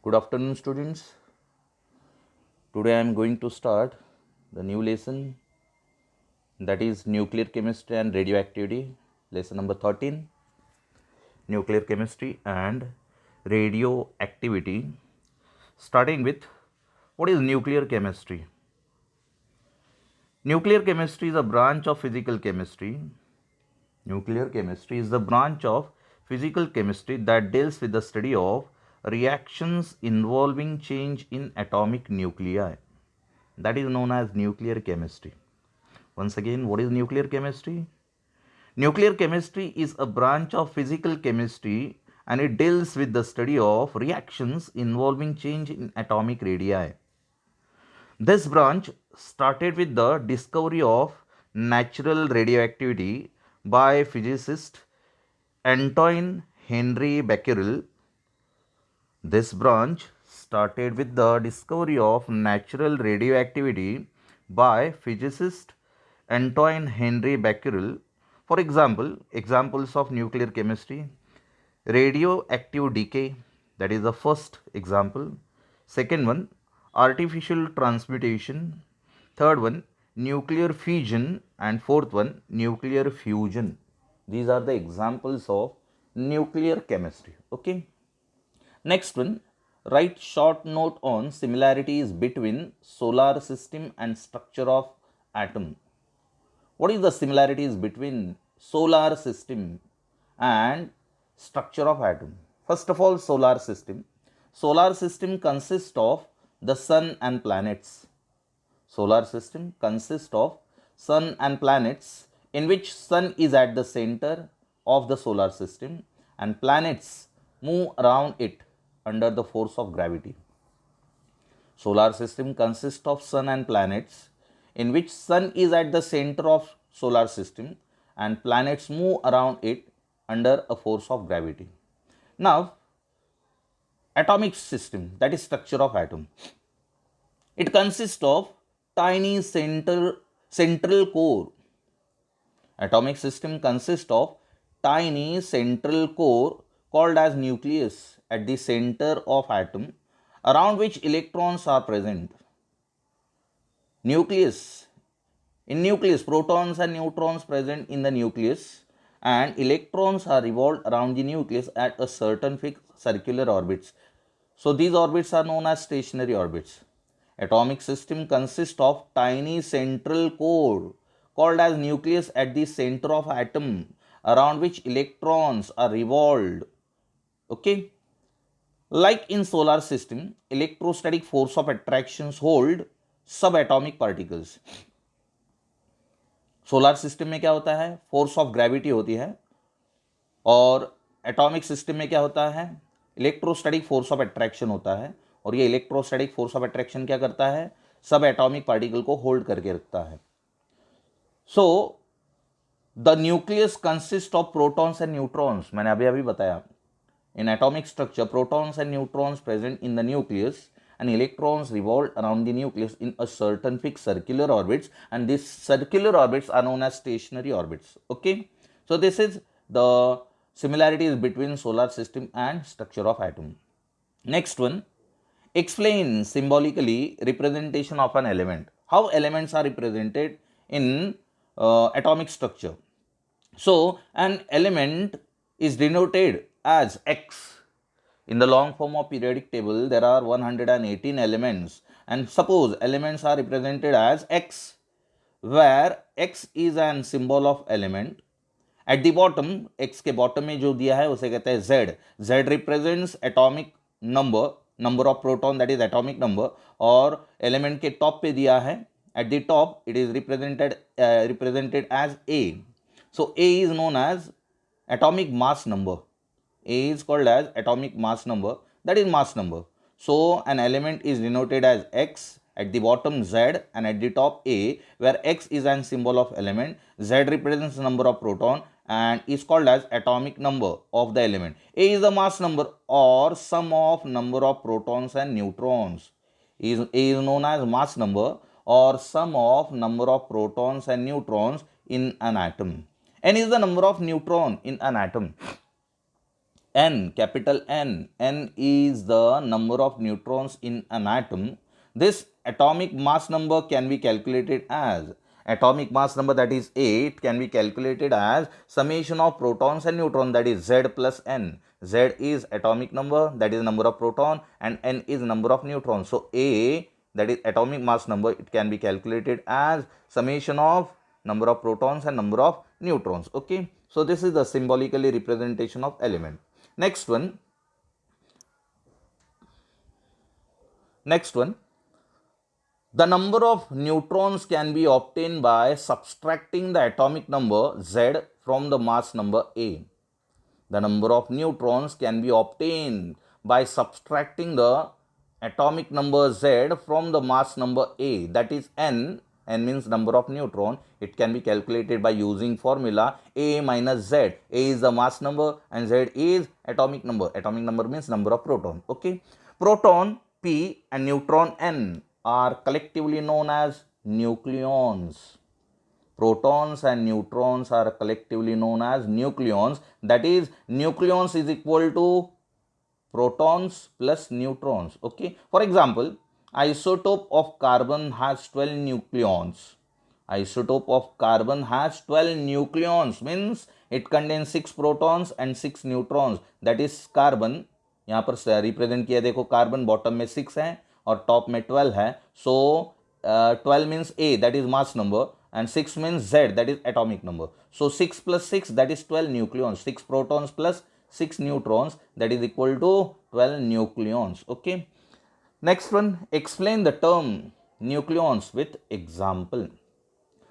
Good afternoon, students. Today I am going to start the new lesson, that is nuclear chemistry and radioactivity. Lesson number 13, nuclear chemistry and radioactivity. Starting with, what is nuclear chemistry? Nuclear chemistry is a branch of physical chemistry. Nuclear chemistry is the branch of physical chemistry that deals with the study of reactions involving change in atomic nuclei. That is known as nuclear chemistry. Once again, what is nuclear chemistry? Nuclear chemistry is a branch of physical chemistry and it deals with the study of reactions involving change in atomic radii. This branch started with the discovery of natural radioactivity by physicist Antoine Henry Becquerel. This branch started with the discovery of natural radioactivity by physicist Antoine Henry Becquerel. For example, examples of nuclear chemistry: radioactive decay, that is the first example. Second one, artificial transmutation. Third one, nuclear fission. And fourth one, nuclear fusion. These are the examples of nuclear chemistry. Okay. Next one, write short note on similarities between solar system and structure of atom. What is the similarities between solar system and structure of atom? First of all, solar system. Solar system consists of the sun and planets. Solar system consists of sun and planets, in which sun is at the center of the solar system and planets move around it under the force of gravity. Solar system consists of sun and planets, in which sun is at the center of solar system and planets move around it under a force of gravity. Now, atomic system, that is structure of atom. It consists of tiny central core. Atomic system consists of tiny central core called as nucleus at the center of atom, around which electrons are present. Nucleus. In nucleus, protons and neutrons present in the nucleus, and electrons are revolved around the nucleus at a certain fixed circular orbits. So these orbits are known as stationary orbits. Atomic system consists of tiny central core called as nucleus at the center of atom, around which electrons are revolved. Okay. Like in solar system, electrostatic force of attractions hold subatomic particles. Solar system में क्या होता है? Force of gravity होती है, और atomic system में क्या होता है? इलेक्ट्रोस्टैटिक फोर्स ऑफ अट्रैक्शन होता है, और ये इलेक्ट्रोस्टैटिक फोर्स ऑफ अट्रैक्शन क्या करता है? सब एटॉमिक पार्टिकल को होल्ड करके रखता है. So the nucleus consist of protons and neutrons. मैंने अभी अभी बताया, in atomic structure, protons and neutrons present in the nucleus and electrons revolve around the nucleus in a certain fixed circular orbits, and these circular orbits are known as stationary orbits. Okay, so this is the similarities between solar system and structure of atom. Next one, explain symbolically representation of an element. How elements are represented in atomic structure. So an element is denoted as X. In the long form of periodic table, there are 118 elements, and suppose elements are represented as X, where X is an symbol of element. At the bottom, X के bottom में जो दिया है उसे कहते हैं Z. Z represents atomic number of proton, that is atomic number, और element के top पे दिया है, at the top it is represented as A. So A is known as atomic mass number. A is called as atomic mass number, that is mass number. So an element is denoted as X, at the bottom Z, and at the top A, where X is an symbol of element, Z represents the number of proton and is called as atomic number of the element. A is the mass number or sum of number of protons and neutrons. A is known as mass number or sum of number of protons and neutrons in an atom. N is the number of neutron in an atom. N, capital N. N is the number of neutrons in an atom. This atomic mass number can be calculated as atomic mass number, that is 8, can be calculated as summation of protons and neutrons, that is Z plus N. Z is atomic number, that is number of proton, and N is number of neutrons. So A, that is atomic mass number, it can be calculated as summation of number of protons and number of neutrons. Okay, so this is the symbolically representation of element. Next one, the number of neutrons can be obtained by subtracting the atomic number Z from the mass number A. The number of neutrons can be obtained by subtracting the atomic number Z from the mass number A, that is N. N means number of neutron. It can be calculated by using formula A minus Z. A is the mass number and Z is atomic number. Atomic number means number of proton. Okay. Proton P and neutron N are collectively known as nucleons. Protons and neutrons are collectively known as nucleons. That is, nucleons is equal to protons plus neutrons. Okay. For example, isotope of carbon has 12 nucleons. Isotope of carbon has 12 nucleons means it contains 6 protons and 6 neutrons. That is carbon. यहाँ पर represent किया देखो, carbon bottom में 6 है और top में 12 है. सो 12 means A, that is mass number, and 6 means Z, that is atomic number. So 6 plus 6, that is 12 nucleons. 6 protons plus 6 neutrons, that is equal to 12 nucleons. Okay. Next one, explain the term nucleons with example.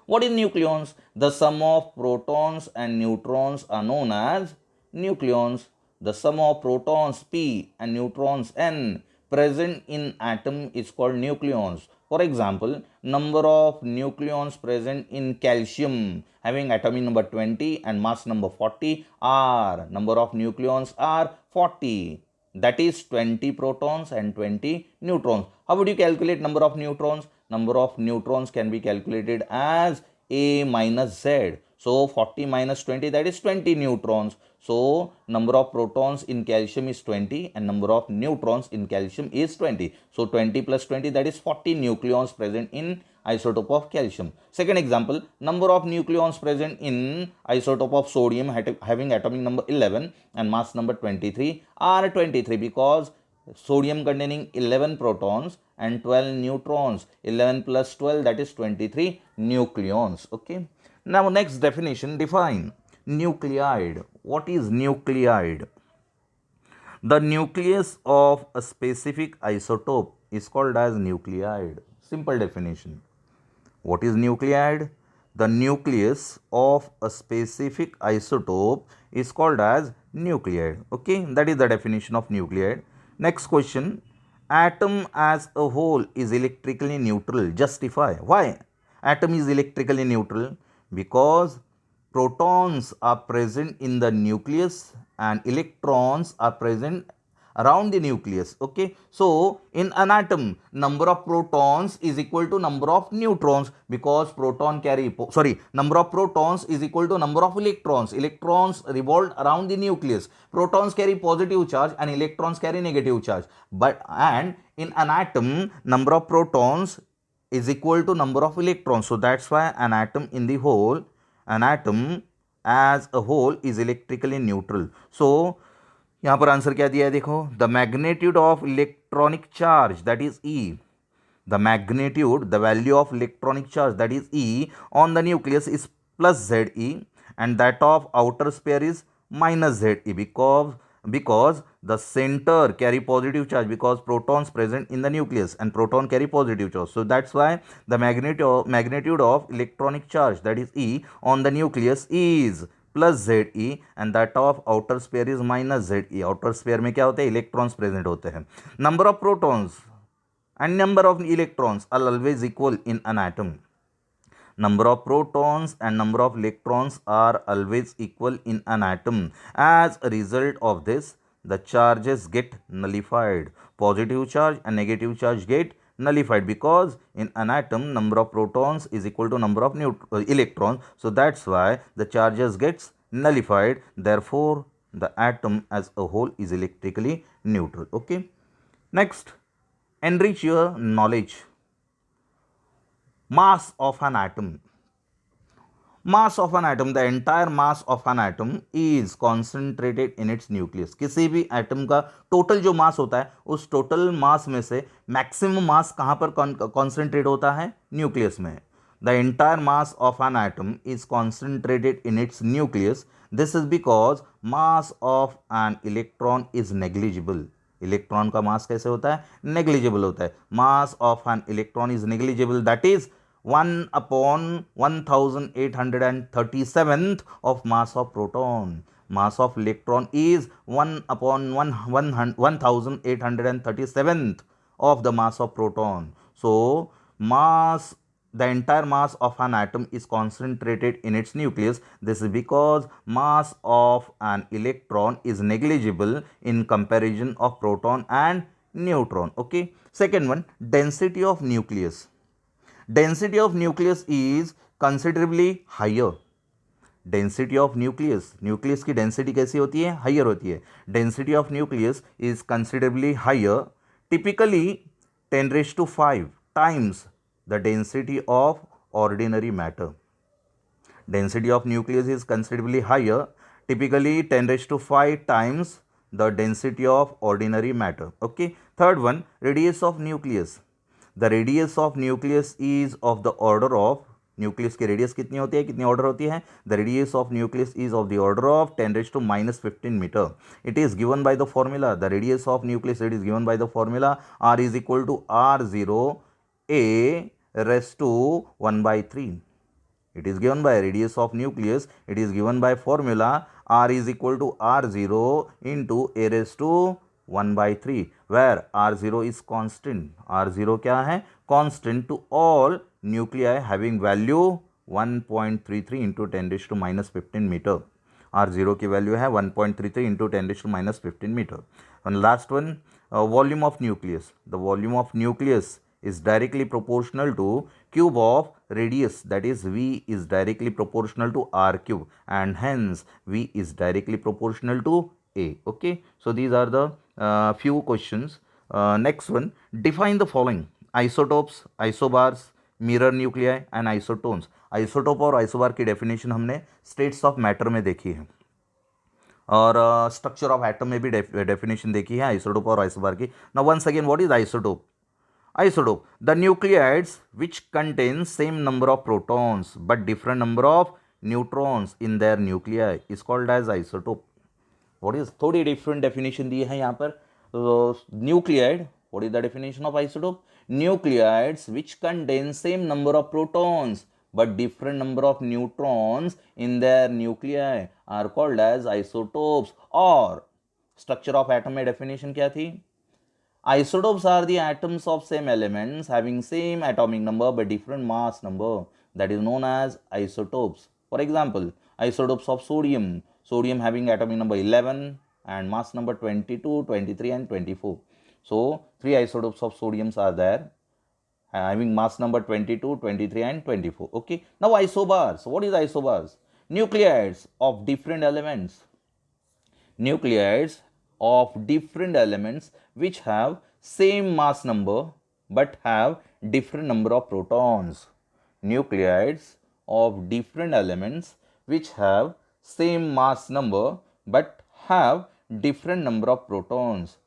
What is nucleons? The sum of protons and neutrons are known as nucleons. The sum of protons P and neutrons N present in atom is called nucleons. For example, number of nucleons present in calcium having atomic number 20 and mass number 40 are, number of nucleons are 40. That is 20 protons and 20 neutrons. How would you calculate number of neutrons? Number of neutrons can be calculated as A minus Z. So 40 minus 20, that is 20 neutrons. So number of protons in calcium is 20 and number of neutrons in calcium is 20. So 20 plus 20, that is 40 nucleons present in isotope of calcium. Second example, number of nucleons present in isotope of sodium having atomic number 11 and mass number 23 are 23 because sodium containing 11 protons and 12 neutrons. 11 plus 12, that is 23 nucleons. Okay. Now next definition, define nuclide. What is nuclide? The nucleus of a specific isotope is called as nuclide. Simple definition. What is nuclide? The nucleus of a specific isotope is called as nuclide. Okay, that is the definition of nuclide. Next question. Atom as a whole is electrically neutral. Justify. Why? Atom is electrically neutral because protons are present in the nucleus and electrons are present around the nucleus. Okay, so in an atom, number of protons is equal to number of neutrons because number of protons is equal to number of electrons. Electrons revolve around the nucleus. Protons carry positive charge and electrons carry negative charge. And in an atom, number of protons is equal to number of electrons. So that's why an atom as a whole is electrically neutral. So यहाँ पर answer क्या दिया है देखो, the magnitude of electronic charge that is E, the magnitude, the value of electronic charge that is E on the nucleus is plus Z E and that of outer sphere is minus Ze because the center carry positive charge because protons present in the nucleus and proton carry positive charge. So that's why the magnitude of electronic charge, that is E, on the nucleus is plus Ze and that of outer sphere is minus Ze. outer sphere में क्या होते हैं, electrons present होते हैं. Number of protons and number of electrons are always equal in an atom. Number of protons and number of electrons are always equal in an atom. As a result of this, the charges get nullified. Positive charge and negative charge get nullified because in an atom, number of protons is equal to number of electrons. So that's why the charges gets nullified. Therefore, the atom as a whole is electrically neutral. Okay. Next, enrich your knowledge. Mass of an atom. Mass of an atom, the entire mass of an atom is concentrated in its nucleus. किसी भी atom का total जो मास होता है उस total mass में से maximum मास कहाँ पर कॉन्सेंट्रेट होता है? न्यूक्लियस में. The entire mass of an atom is concentrated in its nucleus. This is because mass of an electron is negligible. Electron का मास कैसे होता है? नेग्लिजिबल होता है. Mass of an electron is negligible, that is 1 upon 1837th of mass of proton. Mass of electron is 1 upon 1837th of the mass of proton. So the entire mass of an atom is concentrated in its nucleus. This is because mass of an electron is negligible in comparison of proton and neutron. Okay. Second one, density of nucleus. Density of nucleus is considerably higher. Density of nucleus, nucleus की density कैसी होती है? Higher होती है. Density of nucleus is considerably higher, typically 10 raised to 5 times the density of ordinary matter. Density of nucleus is considerably higher, typically 10 raised to 5 times the density of ordinary matter. Okay. Third one, radius of nucleus. The radius of nucleus is of the order of, nucleus की radius कितनी होती है, कितनी order होती है? The radius of nucleus is of the order of 10 raised to -15 metre. It is given by the formula. The radius of nucleus, it is given by the formula r is equal to r0 a raised to 1/3. It is given by radius of nucleus. It is given by formula r is equal to r0 into a raised to 1/3, where r0 is constant. r0 क्या है? Constant to all nuclei having value 1.33 into 10 raised to -15 metre. r0 की value है 1.33 into 10 raised to -15 metre. And last one, volume of nucleus. The volume of nucleus is directly proportional to cube of radius, that is v is directly proportional to r cube, and hence v is directly proportional to a. Okay, so these are the few questions. Next one, define the following: isotopes, isobars, mirror nuclei and isotones. Isotope और isobar की definition हमने states of matter में देखी है और structure of atom में भी definition देखी है आइसोटोप और आइसोबार की. Now once again, what is isotope? Isotope, the nucleides which contain same number of protons but different number of neutrons in their nuclei is called as isotope. What is, थोड़ी different definition दी है यहाँ पर. Nucleide, what is the definition of isotope? Nucleides which contain same number of protons but different number of neutrons in their nuclei are called as isotopes. और structure of atom में definition क्या थी? Isotopes are the atoms of same elements having same atomic number but different mass number, that is known as isotopes. For example, isotopes of sodium, sodium having atomic number 11 and mass number 22, 23 and 24. So 3 isotopes of sodiums are there having mass number 22, 23 and 24. Okay. Now isobars. What is isobars? Nucleides of different elements. Nucleides of different elements which have same mass number but have different number of protons. Nucleides of different elements which have same mass number but have different number of protons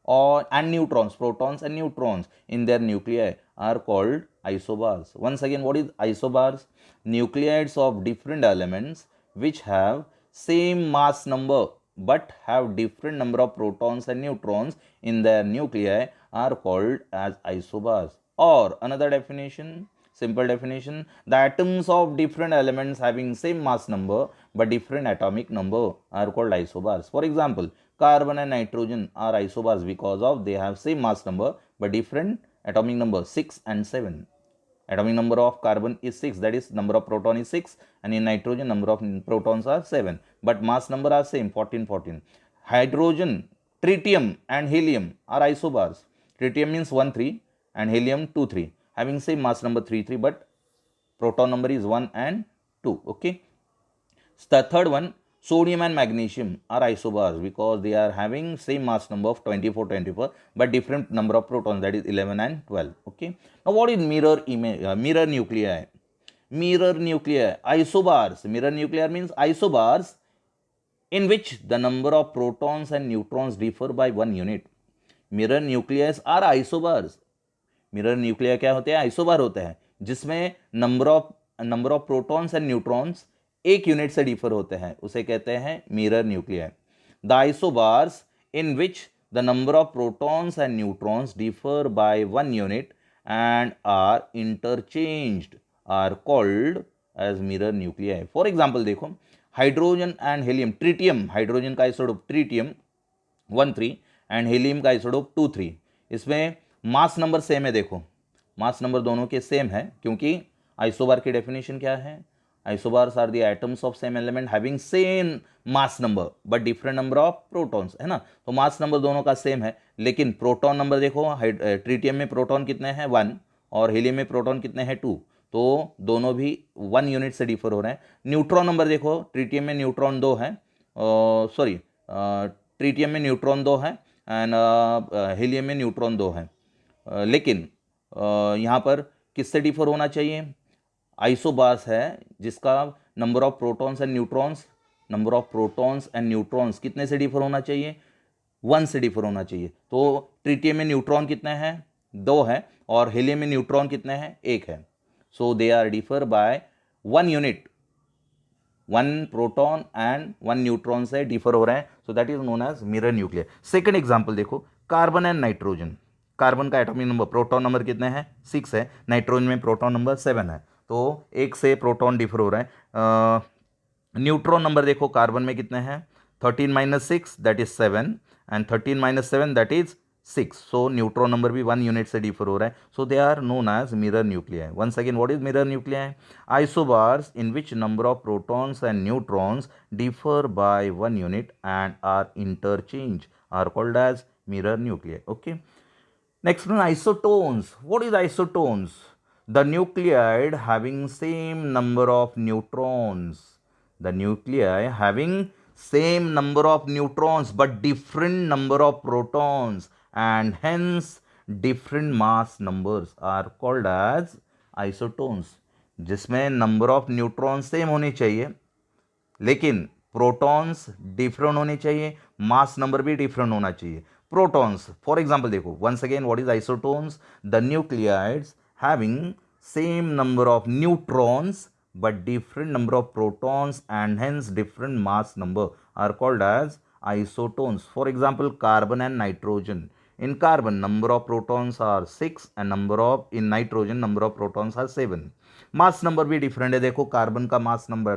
or and neutrons, protons and neutrons in their nuclei are called isobars. Once again, what is isobars? Nucleides of different elements which have same mass number but have different number of protons and neutrons in their nuclei are called as isobars. Or another definition, simple definition, the atoms of different elements having same mass number but different atomic number are called isobars. For example, carbon and nitrogen are isobars because of they have same mass number but different atomic number 6 and 7. Atomic number of carbon is 6, that is number of proton is 6, and in nitrogen number of protons are 7, but mass number are same 14, 14. Hydrogen, tritium and helium are isobars. Tritium means 1, 3 and helium 2, 3, having same mass number 3, 3, but proton number is 1 and 2. Okay. The third one, Sodium and magnesium are isobars because they are having same mass number of 24 but different number of protons, that is 11 and 12. Okay. Now what is mirror nuclei? Mirror nuclei, isobars. Mirror nuclei means isobars in which the number of protons and neutrons differ by 1 unit. Mirror nuclei are isobars. Mirror nuclear क्या होते हैं? Isobar होते हैं जिसमें number of protons and neutrons एक unit से differ होते हैं, उसे कहते हैं mirror nuclear. The isobars in which the number of protons and neutrons differ by 1 unit and are interchanged are called as mirror nuclear. For example देखो, hydrogen and helium. Tritium, hydrogen का isotope tritium 1,3 and helium का isotope 2,3. इसमें mass number same है. देखो mass number दोनों के same है क्योंकि आइसोबार की डेफिनेशन क्या है? Isobars are the atoms of same element having same mass number but different number of protons, है ना. तो मास नंबर दोनों का सेम है लेकिन प्रोटॉन नंबर देखो, ट्रिटियम में प्रोटॉन कितने हैं? 1 और हीलियम में प्रोटॉन कितने हैं? 2. तो दोनों भी 1 यूनिट से डिफर हो रहे हैं. न्यूट्रॉन नंबर देखो, ट्रिटियम में न्यूट्रॉन 2 है, ट्रिटियम में न्यूट्रॉन 2 है एंड हीलियम में न्यूट्रॉन 2 है. लेकिन यहाँ पर किससे डिफर होना चाहिए? आइसोबार्स है जिसका number of protons and neutrons कितने से डिफर होना चाहिए? 1 से डिफर होना चाहिए. तो ट्रिटियम में न्यूट्रॉन कितने हैं? 2 है और हीलियम में न्यूट्रॉन कितने हैं? 1 है. So they are differ by 1 unit. 1 proton and 1 neutron से डिफर हो रहे हैं. So that is known as mirror nuclear. Second example देखो, कार्बन एंड नाइट्रोजन. कार्बन का एटॉमिक नंबर, प्रोटॉन नंबर कितने हैं? 6 है. नाइट्रोजन में प्रोटॉन नंबर 7 है. तो एक से प्रोटॉन डिफर हो रहे हैं. न्यूट्रॉन नंबर देखो, कार्बन में कितने हैं? 13 - 6 that is 7 and 13 - 7 that is 6. So neutron number भी 1 यूनिट से डिफर हो रहा है. So they are known as mirror nuclear. Once again, what is mirror nuclear? Isobars in which number of protons and neutrons differ by 1 unit and are interchange are called as mirror nuclear. Okay. Next one, isotones. What is isotones? The nuclide having same number of neutrons. The nuclei having same number of neutrons but different number of protons and hence different mass numbers are called as isotones. जिसमें number of neutrons same होने चाहिए लेकिन protons different होने चाहिए, mass number भी different होना चाहिए. Protons, for example देखो, once again what is isotones? The nuclides having same number of neutrons but different number of protons and hence different mass number are called as isotones. For example, carbon and nitrogen. In carbon, number of protons are 6 and in nitrogen number of protons are 7. Mass number भी different है. देखो carbon का mass number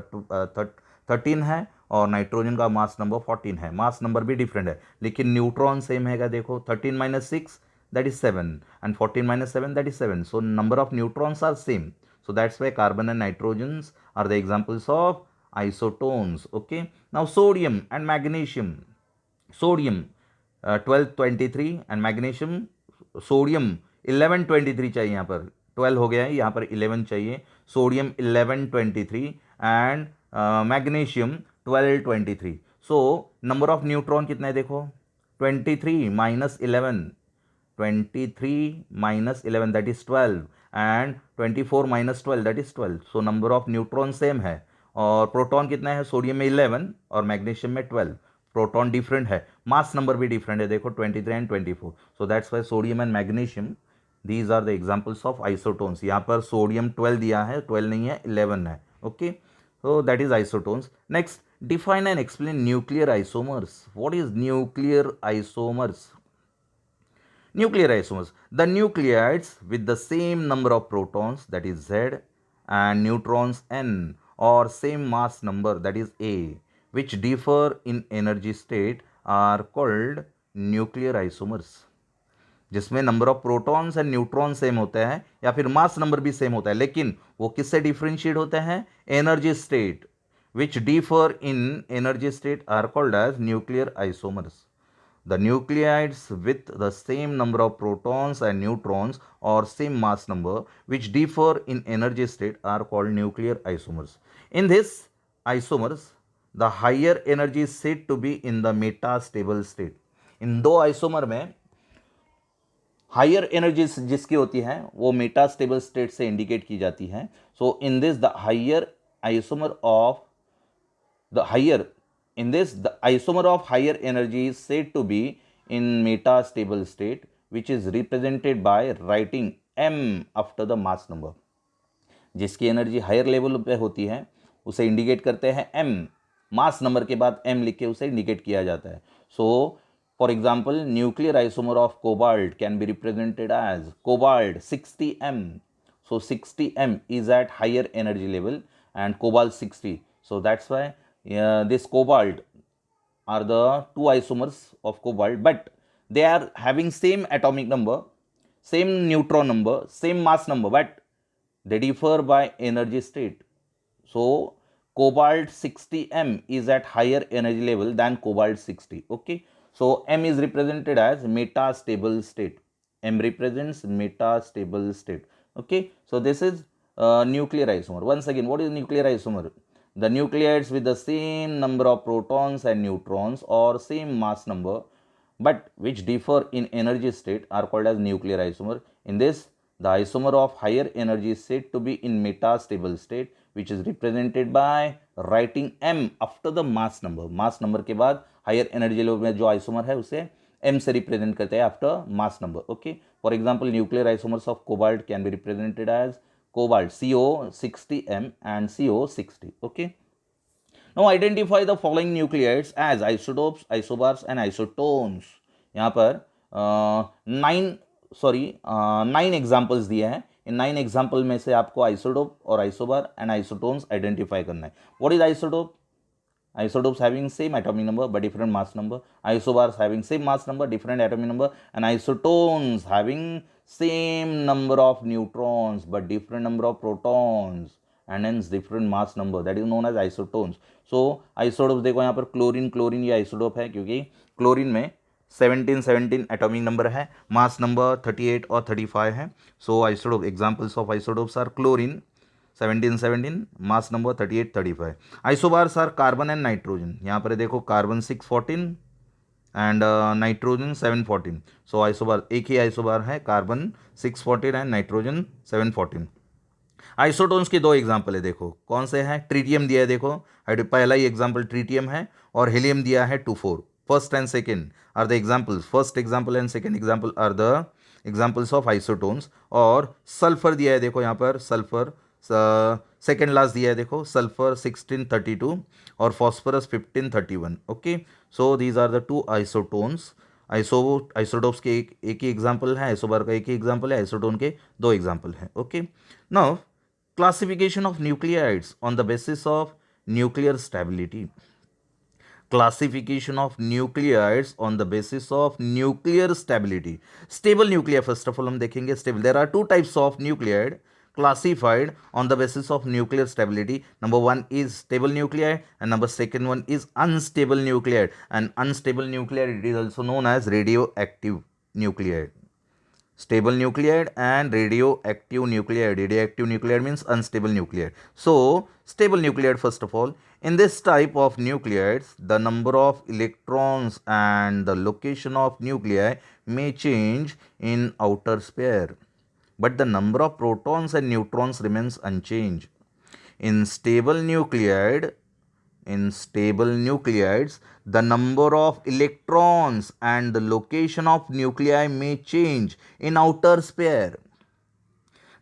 13 है और nitrogen का mass number 14 है. Mass number भी different है लेकिन न्यूट्रॉन सेम है. देखो 13 - 6 that is 7 and 14 - 7 that is 7. So number of neutrons are same. So that's why carbon and nitrogens are the examples of isotones. Okay. Now sodium and magnesium. Sodium 1223 and magnesium, sodium 1123 चाहिए. यहाँ पर 12 हो गया है, यहाँ पर 11 चाहिए. Sodium 1123 and magnesium 1223. So number of neutron कितना है? देखो 23 - 11, 23 - 11 that is 12 and 24 - 12 that is 12. So number of neutron same है और प्रोटॉन कितना है? सोडियम में 11 और मैग्नीशियम में 12. प्रोटॉन डिफरेंट है, मास नंबर भी डिफरेंट है. देखो 23 and 24. So that's why sodium and magnesium, these are the examples of isotones. यहाँ पर सोडियम 12 दिया है, 12 नहीं है, 11 है. Okay. So that is isotones. Next, define and explain nuclear isomers. What is nuclear isomers? Nuclear isomers. The nucleides with the same number of protons, that is Z, and neutrons N, or same mass number, that is A, which differ in energy state, are called nuclear isomers. जिसमें number of protons and neutron same होते हैं या फिर mass number भी same होता है लेकिन वो किससे डिफरेंशिएट होते हैं? Energy state. Which differ in energy state are called as nuclear isomers. The nuclides with the same number of protons and neutrons और same mass number which differ in energy state are called nuclear isomers. In this isomers the higher energy is said to be in the metastable state. इन दो isomer में higher energy जिसकी होती है वो metastable state से indicate की जाती है। So in this the higher isomer of the higher in this the isomer of higher energy is said to be in metastable state, which is represented by writing m after the mass number। जिसकी energy higher level पे होती है उसे indicate करते हैं m, mass number के बाद m लिख के उसे इंडिकेट किया जाता है। So for example nuclear isomer of cobalt can be represented as cobalt 60m। so 60m is at higher energy level and cobalt 60, so that's why this cobalt are the two isomers of cobalt, but they are having same atomic number, same neutron number, same mass number, but they differ by energy state. So cobalt 60m is at higher energy level than cobalt 60. Okay, so m is represented as metastable state. M represents metastable state. Okay, so this is nuclear isomer. Once again, what is nuclear isomer? The nucleides with the same number of protons and neutrons or same mass number but which differ in energy state are called as nuclear isomer. In this, the isomer of higher energy is said to be in metastable state, which is represented by writing m after the mass number. Mass number के बाद higher energy level में जो isomer है उसे m से represent करते हैं after mass number. Okay. For example, nuclear isomers of cobalt can be represented as cobalt CO60m and CO60. Okay. Now identify the following nucleides as isotopes, isobars and isotones. यहाँ पर 9 examples दिए हैं। इन 9 example में से आपको isotope और isobar and isotones identify करना है। What is isotope? Isotopes having same atomic number but different mass number. Isobars having same mass number, different atomic number, and isotones having same number of neutrons but different number of protons and hence different mass number. That is known as isotones. So isotopes देखो यहाँ पर chlorine ये isotope है क्योंकि chlorine में 17 atomic number है, मास number 38 और 35 है। So isotope examples of isotopes are chlorine 17 mass number 38 35। Isobars are carbon and nitrogen. यहाँ पर देखो carbon 614 and nitrogen 714। So isobar एक ही आइसोबार है, कार्बन 614 एंड नाइट्रोजन 714। आइसोटोन्स के दो एग्जाम्पल है, देखो कौन से हैं। ट्रीटियम दिया है, देखो पहला ही एग्जाम्पल ट्रीटियम है और हीलियम दिया है 24। First and second are the examples, first example and second example are the examples of isotones. और सल्फर दिया है, देखो यहाँ पर सल्फर सेकेंड लास्ट दिया है, देखो सल्फर 1632 और phosphorus 1531। Okay, so these are the two isotones. Isotopes के एक ही एग्जाम्पल है, आइसोबार का एक ही एग्जाम्पल है, आइसोटोन के दो एग्जाम्पल है। Okay, now classification of nucleides on the basis of nuclear stability. Classification of nucleides on the basis of nuclear stability. Stable nuclei first of all हम देखेंगे। stable, there are two types of nucleide classified on the basis of nuclear stability. Number one is stable nuclei and number second one is unstable nuclei. And unstable nuclei, it is also known as radioactive nuclei. Stable nuclide and radioactive nuclide. Radioactive nuclide means unstable nuclide. So stable nuclide first of all, in this type of nuclides the number of electrons and the location of nuclei may change in outer sphere but the number of protons and neutrons remains unchanged. In stable nuclides the number of electrons and the location of nuclei may change in outer sphere.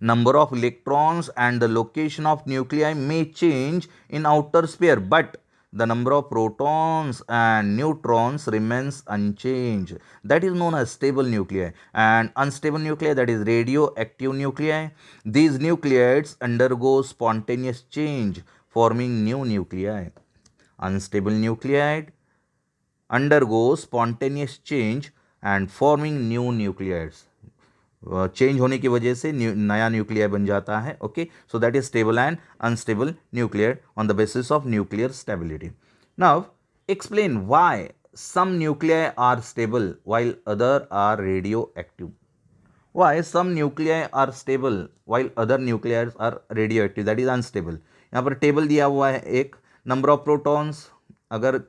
Number of electrons and the location of nuclei may change in outer sphere but the number of protons and neutrons remains unchanged. That is known as stable nuclei. And unstable nuclei, that is radioactive nuclei. These nucleides undergo spontaneous change forming new nuclei. Unstable nuclei undergo spontaneous change and forming new nucleides. Change होने की वजह से नया nuclear बन जाता है। Okay, so that is stable and unstable nuclear on the basis of nuclear stability. Now explain why some nuclei are stable while other are radioactive. Why some nuclei are stable while other nuclei are radioactive, that is unstable. यहाँ पर table दिया हुआ है, एक number of protons अगर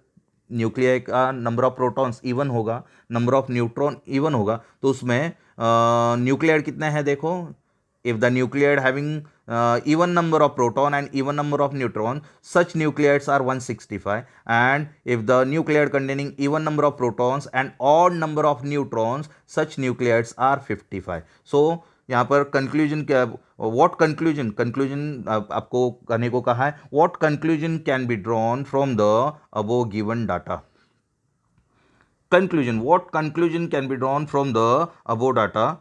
nuclei का number of protons even होगा, number of neutron even होगा, तो उसमें न्यूक्लियाइड कितने हैं देखो. If the nuclide having even number of proton and even number of neutron, such nuclides are 165. And if the nuclide containing even number of protons and odd number of neutrons, such nuclides are 55. So यहाँ पर conclusion क्या, what conclusion आपको करने को कहा है. What conclusion can be drawn from the above given data. Conclusion, what conclusion can be drawn from the above data.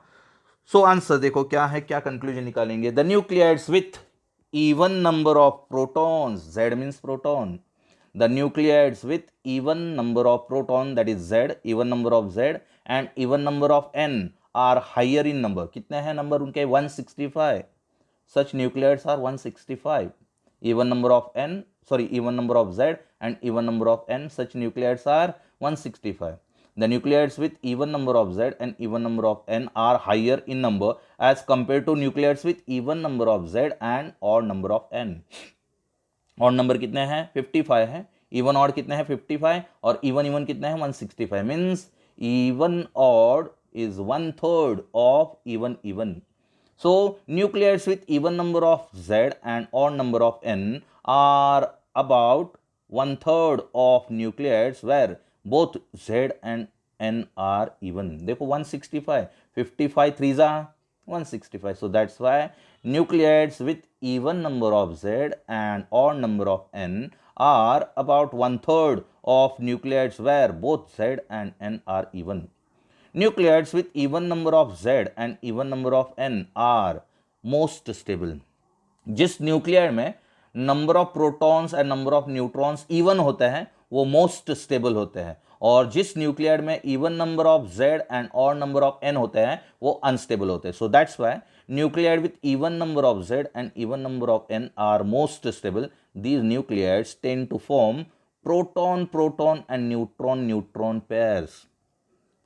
So answer देखो क्या है, क्या कंक्लूजन निकालेंगे. The nuclides with even number of protons, Z means proton, the nuclides with even number of proton that is Z, even number of Z and even number of N are higher in number. कितने हैं number उनके, 165. सच nuclides are 165. Even number of N, sorry, even number of Z and even number of N, such nuclides are 165. The nuclides with even number of Z and even number of N are higher in number as compared to nuclides with even number of Z and odd number of N. odd number कितने हैं, 55 है. even odd कितने हैं, 55. और even कितने हैं, 165. means even odd is 1/3 of even. So nuclides with even number of Z and odd number of N are about 1/3 of nuclides where both Z and N are even. देखो 165, 55 3s are 165. So that's why nuclides with even number of Z and odd number of N are about 1/3 of nuclides where both Z and N are even. Nuclides with even number of Z and even number of N are most stable. जिस nuclide में number of protons and number of neutrons even होते हैं वो most stable होते हैं, और जिस nuclide में even number of Z and odd number of N होते हैं वो अनस्टेबल होते हैं. So that's why nuclide with even number of Z and even number of N are most stable. These nuclides tend to form proton and neutron pairs.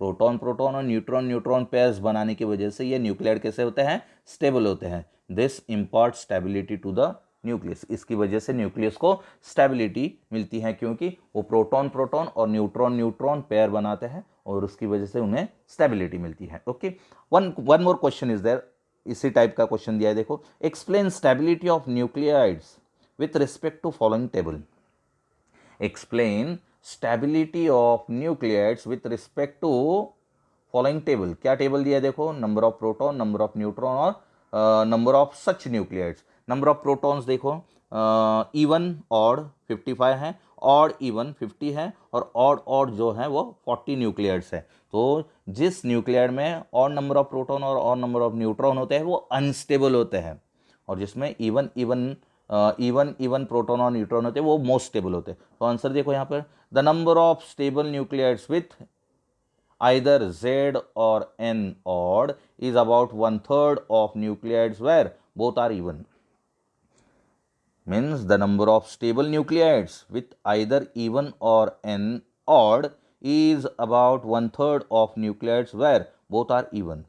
Proton और neutron pairs बनाने की वजह से ये न्यूक्लियाइड कैसे होते हैं, स्टेबल होते हैं. This impart stability to the nucleus. इसकी वजह से न्यूक्लियस को स्टेबिलिटी मिलती है क्योंकि वो प्रोटॉन और न्यूट्रॉन पेयर बनाते हैं और उसकी वजह से उन्हें स्टेबिलिटी मिलती है. Okay, one more question is there. इसी टाइप का क्वेश्चन दिया है देखो. Explain stability of nuclides with respect to following table. Explain stability of nuclides with respect to following table. क्या टेबल दिया है देखो, number of proton, number of neutron और number of such nuclides. Number of protons देखो, even odd 55 है, odd even 50 है, और odd जो है वो 40 न्यूक्लियाइड्स है. तो जिस न्यूक्लियाइड में ऑड नंबर ऑफ प्रोटॉन और ऑड नंबर ऑफ न्यूट्रॉन होते हैं वो अनस्टेबल होते हैं, और जिसमें इवन प्रोटॉन और न्यूट्रॉन होते हैं वो मोस्ट स्टेबल होते हैं. तो आंसर देखो यहाँ पर, the number of stable nuclides with either Z or N odd is about 1/3 of nuclides where both are even. Means the number of stable nuclides with either even or N odd is about 1/3 of nuclides where both are even.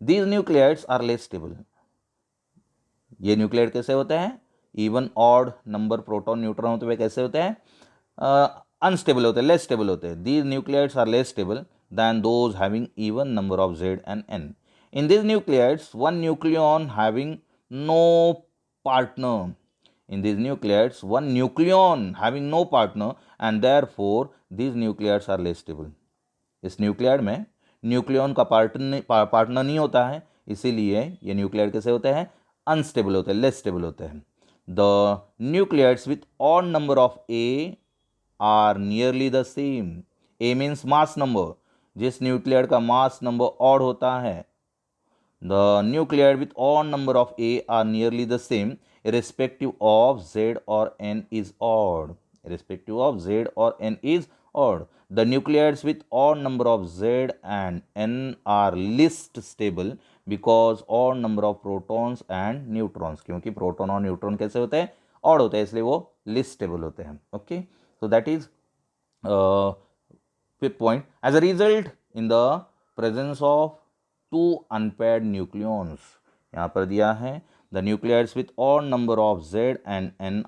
These nuclides are less stable. ये nuclide कैसे होते हैं, even odd number proton neutron होते हुए कैसे होते हैं, unstable होते हैं, लेस स्टेबल होते हैं. These nuclides are less stable than those having even number of Z and N. In these nuclides, one nucleon having no partner. In these nuclides, one nucleon having no partner, and therefore these nuclides are less stable. इस nuclide में nucleon का partner नहीं होता है, इसीलिए ये nuclide कैसे होते हैं, अनस्टेबल होते हैं, लेस स्टेबल होते हैं. The nuclides with odd number of A are nearly the same. A means mass number. जिस न्यूक्लियाइड का मास नंबर ऑड होता है, the nuclide with odd number of A are nearly the same irrespective of Z or N is odd. Irrespective of Z or N is odd. The nuclides with odd number of Z and N are least stable because odd number of protons and neutrons. क्योंकि proton और neutron कैसे होते हैं, odd होते हैं, इसलिए वो least stable होते हैं. Okay, so that is fifth point. As a result, in the presence of two unpaired nucleons, यहाँ पर दिया है the nuclides with odd number of Z and N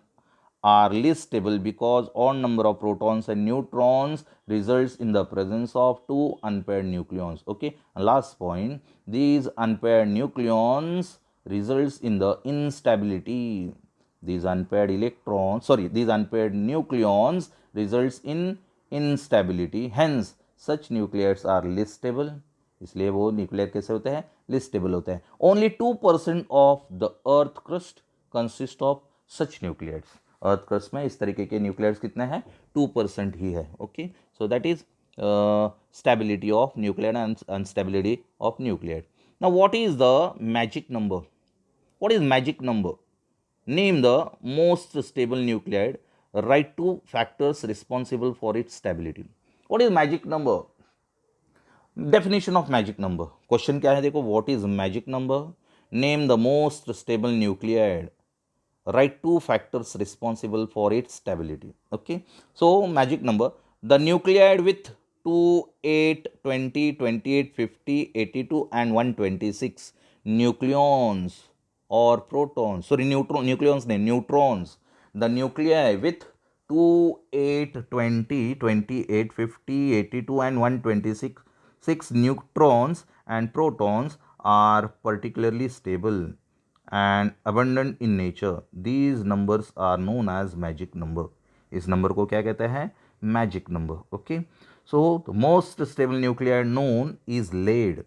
are least stable because odd number of protons and neutrons results in the presence of two unpaired nucleons. Okay, and last point, these unpaired nucleons results in the instability. These unpaired nucleons results in instability. Hence, such nucleids are least stable. इसलिए वो nuclear कैसे होते हैं? least stable होते हैं. Only 2% of the earth crust consist of such nucleids. Earth crust में इस तरीके के न्यूक्लियर्स कितने हैं? 2% ही है. Okay, so that is stability of nuclear and unstability of nuclear. Now what is the magic number? What is magic number? Name the most stable nuclear. Write two factors responsible for its stability. What is magic number? Definition of magic number. Question क्या है? देखो, what is magic number? Name the most stable nuclear. Write two factors responsible for its stability. Okay, so magic number, the nuclide with 2, 8, 20, 28, 50, 82 and 126 nucleons or protons, sorry, nucleons ne neutrons. The nuclei with 2, 8, 20, 28, 50, 82 and 126 6 neutrons and protons are particularly stable and abundant in nature. These numbers are known as magic number. इस number को क्या कहते हैं? Magic number. Okay, so the most stable nuclear known is lead.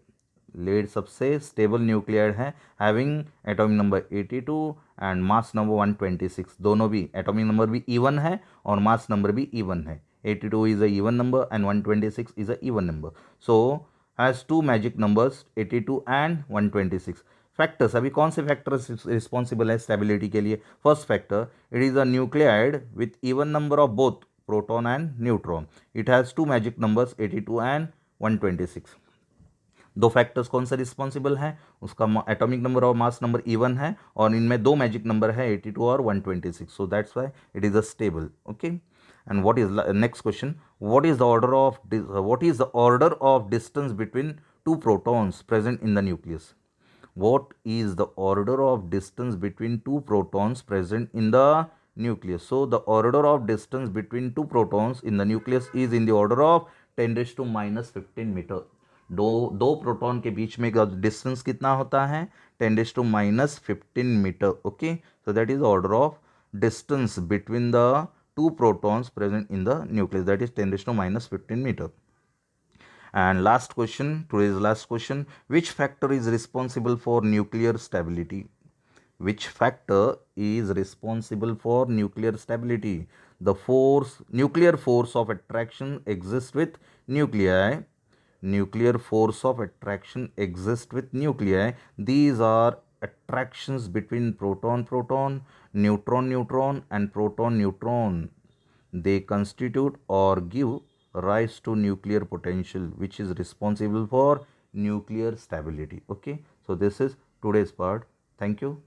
Lead सबसे stable nuclear है, having atomic number 82 and mass number 126. दोनों भी atomic number भी इवन है और मास नंबर भी इवन है. 82 is a even number and 126 is a even number. So has two magic numbers 82 and 126. Factors, अभी कौन से फैक्टर्स रिस्पॉन्सिबल है स्टेबिलिटी के लिए? First factor, it is a nuclide with even number of both proton and neutron. It has two magic numbers 82 and 126. दो factors कौन सा responsible है? उसका एटॉमिक नंबर और मास नंबर इवन है और इनमें दो मैजिक नंबर है 82 और 126. सो that's why it is a stable. Okay, and what is next question, what is the order of distance between two protons present in the nucleus? What is the order of distance between two protons present in the nucleus? So the order of distance between two protons in the nucleus is in the order of 10 raised to minus 15 metre. दो proton के बीच में का distance कितना होता है? 10 raised to minus 15 metre. Okay, so that is the order of distance between the two protons present in the nucleus, that is 10 raised to minus 15 meter. And last question, today's last question, which factor is responsible for nuclear stability? Which factor is responsible for nuclear stability? The nuclear force of attraction exists with nuclei. Nuclear force of attraction exists with nuclei. These are attractions between proton-proton, neutron-neutron and proton-neutron. They constitute or give rise to nuclear potential, which is responsible for nuclear stability. Okay, so this is today's part. Thank you.